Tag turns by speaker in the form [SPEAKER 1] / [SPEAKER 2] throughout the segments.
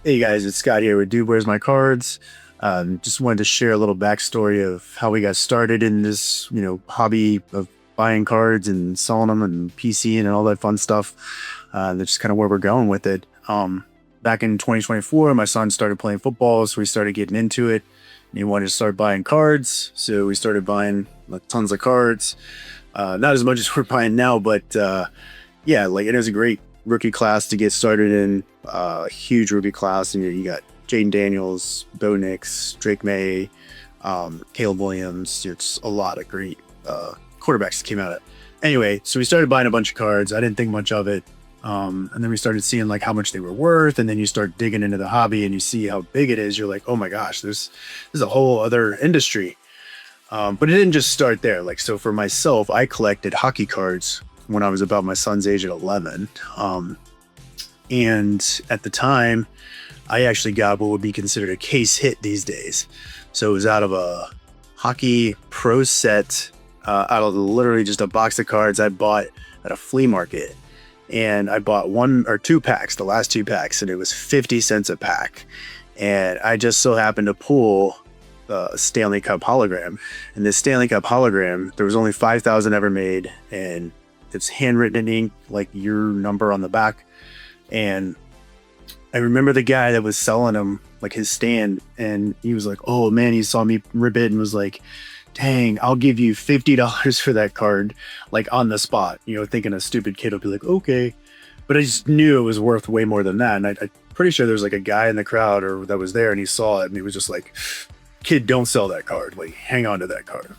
[SPEAKER 1] Hey guys, it's Scott here with Dude Where's My Cards. Just wanted to share a little backstory of how we got started in this, hobby of buying cards and selling them and PCing and all that fun stuff. That's just kind of where we're going with it. Back in 2024, my son started playing football, so we started getting into it. And he wanted to start buying cards, so we started buying tons of cards. Not as much as we're buying now, but yeah, it was a great rookie class to get started in. Huge rookie class, and you got Jaden Daniels, Bo Nix, Drake May, Caleb Williams. It's a lot of great quarterbacks that came out of it. Anyway, so we started buying a bunch of cards. I didn't think much of it. And then we started seeing how much they were worth, and then you start digging into the hobby and you see how big it is. You're like, oh my gosh, there's a whole other industry. But it didn't just start there. So for myself, I collected hockey cards when I was about my son's age at 11. And at the time, I actually got what would be considered a case hit these days. So it was out of a hockey pro set, out of literally just a box of cards I bought at a flea market. And I bought one or two packs, the last two packs, and it was 50 cents a pack. And I just so happened to pull the Stanley Cup hologram. And this Stanley Cup hologram, there was only 5,000 ever made, and it's handwritten in ink, your number on the back. And I remember the guy that was selling them, his stand, and he was like, oh man, he saw me rip it and was like, dang, I'll give you $50 for that card, on the spot, thinking a stupid kid will be like, okay. But I just knew it was worth way more than that. And I'm pretty sure there's a guy in the crowd or that was there, and he saw it and he was just like, kid, don't sell that card, hang on to that card.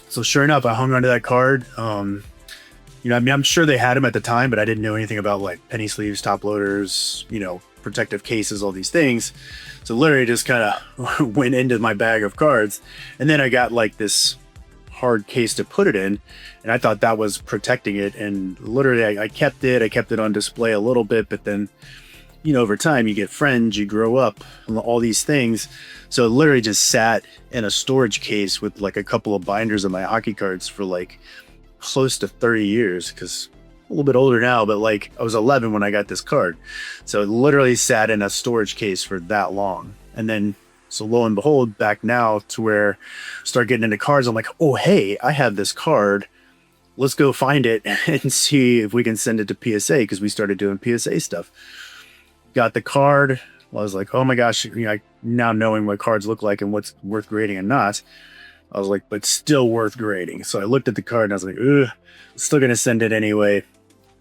[SPEAKER 1] So sure enough, I hung on to that card. I'm sure they had them at the time, but I didn't know anything about penny sleeves, top loaders, protective cases, all these things. So literally just kind of went into my bag of cards. And then I got this hard case to put it in. And I thought that was protecting it. And literally I kept it on display a little bit, but then, over time you get friends, you grow up, all these things. So it literally just sat in a storage case with a couple of binders of my hockey cards for close to 30 years, because a little bit older now, but I was 11 when I got this card. So it literally sat in a storage case for that long. And then, so lo and behold, back now to where I start getting into cards, I'm like, oh, hey, I have this card. Let's go find it and see if we can send it to PSA, because we started doing PSA stuff. Got the card. I was like, oh my gosh, now knowing what cards look like and what's worth grading and not, I was like, but still worth grading. So I looked at the card and I was like, ugh, I'm still going to send it anyway.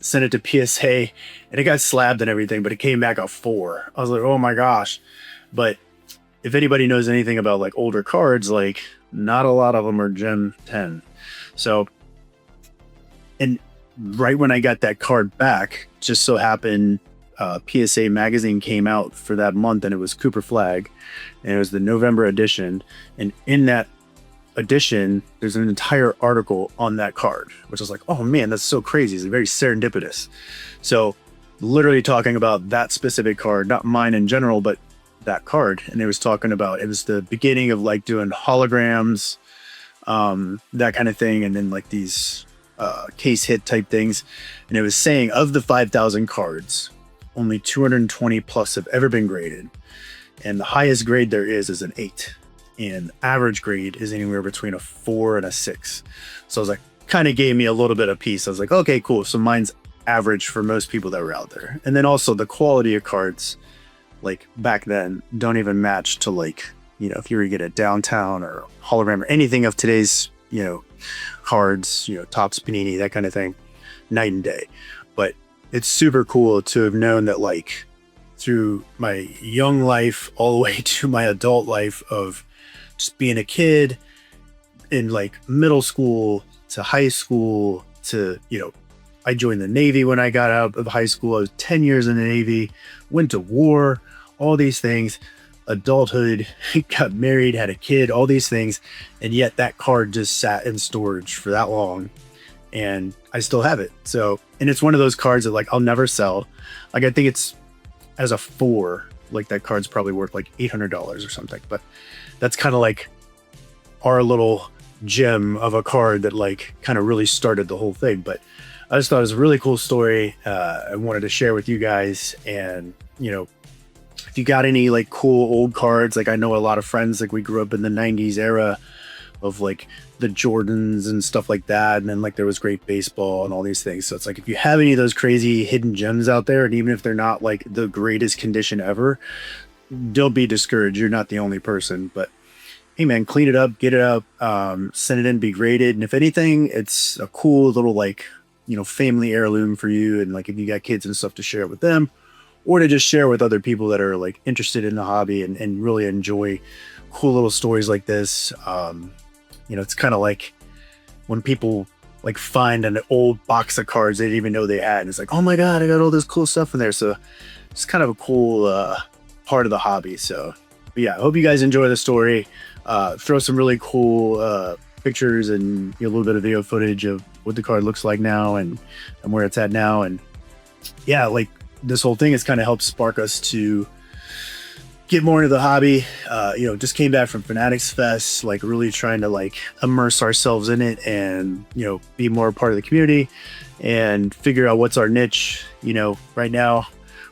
[SPEAKER 1] Sent it to PSA, and it got slabbed and everything, but it came back a 4. I was like, oh my gosh. But if anybody knows anything about older cards, not a lot of them are Gem 10. So, and right when I got that card back, just so happened, PSA magazine came out for that month, and it was Cooper Flag, and it was the November edition. And in that edition, there's an entire article on that card, which I was like, oh man, that's so crazy. It's very serendipitous. So literally talking about that specific card, not mine in general, but that card. And it was talking about, it was the beginning of doing holograms, that kind of thing. And then these case hit type things. And it was saying of the 5,000 cards, only 220 plus have ever been graded. And the highest grade there is an 8. And average grade is anywhere between a 4 and a 6. So I was like, kind of gave me a little bit of peace. I was like, okay, cool. So mine's average for most people that were out there. And then also the quality of cards, back then, don't even match to if you were to get a Downtown or Hologram or anything of today's, cards, Topps, Panini, that kind of thing, night and day. But it's super cool to have known that through my young life all the way to my adult life of just being a kid in middle school to high school to, I joined the Navy when I got out of high school. I was 10 years in the Navy, went to war, all these things, adulthood, got married, had a kid, all these things. And yet that card just sat in storage for that long, and I still have it. So, and it's one of those cards that I'll never sell. I think it's as a 4, that card's probably worth $800 or something, but that's kind of our little gem of a card that kind of really started the whole thing. But I just thought it was a really cool story. I wanted to share with you guys, and if you got any like cool old cards, like I know a lot of friends, like we grew up in the 90s era of like the Jordans and stuff like that, and then like there was great baseball and all these things. So it's like if you have any of those crazy hidden gems out there, and even if they're not like the greatest condition ever, don't be discouraged. You're not the only person. But hey man, clean it up, get it up, send it in, be graded, and if anything, it's a cool little like, you know, family heirloom for you. And like if you got kids and stuff, to share it with them, or to just share with other people that are like interested in the hobby and really enjoy cool little stories like this. You know, it's kind of like when people like find an old box of cards they didn't even know they had, and it's like, oh my god, I got all this cool stuff in there. So it's kind of a cool part of the hobby. So but yeah, I hope you guys enjoy the story. Throw some really cool pictures and a little bit of video footage of what the card looks like now and where it's at now. And yeah, like this whole thing has kind of helped spark us to get more into the hobby. You know, just came back from Fanatics Fest, like really trying to like immerse ourselves in it and, you know, be more a part of the community and figure out what's our niche. You know, right now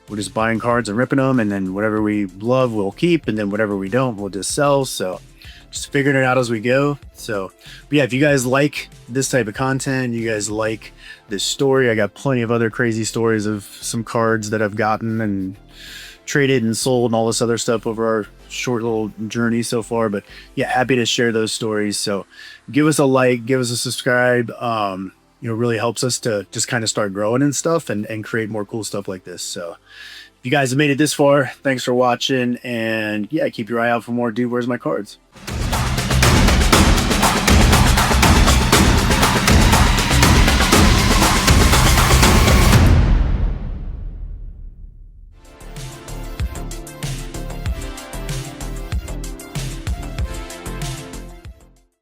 [SPEAKER 1] we're just buying cards and ripping them, and then whatever we love we'll keep, and then whatever we don't we'll just sell. So just figuring it out as we go. So but yeah, if you guys like this type of content, you guys like this story, I got plenty of other crazy stories of some cards that I've gotten and traded and sold and all this other stuff over our short little journey so far. But yeah, happy to share those stories. So give us a like, give us a subscribe. You know, really helps us to just kind of start growing and stuff and create more cool stuff like this. So if you guys have made it this far, thanks for watching, and yeah, keep your eye out for more Dude, Where's My Cards?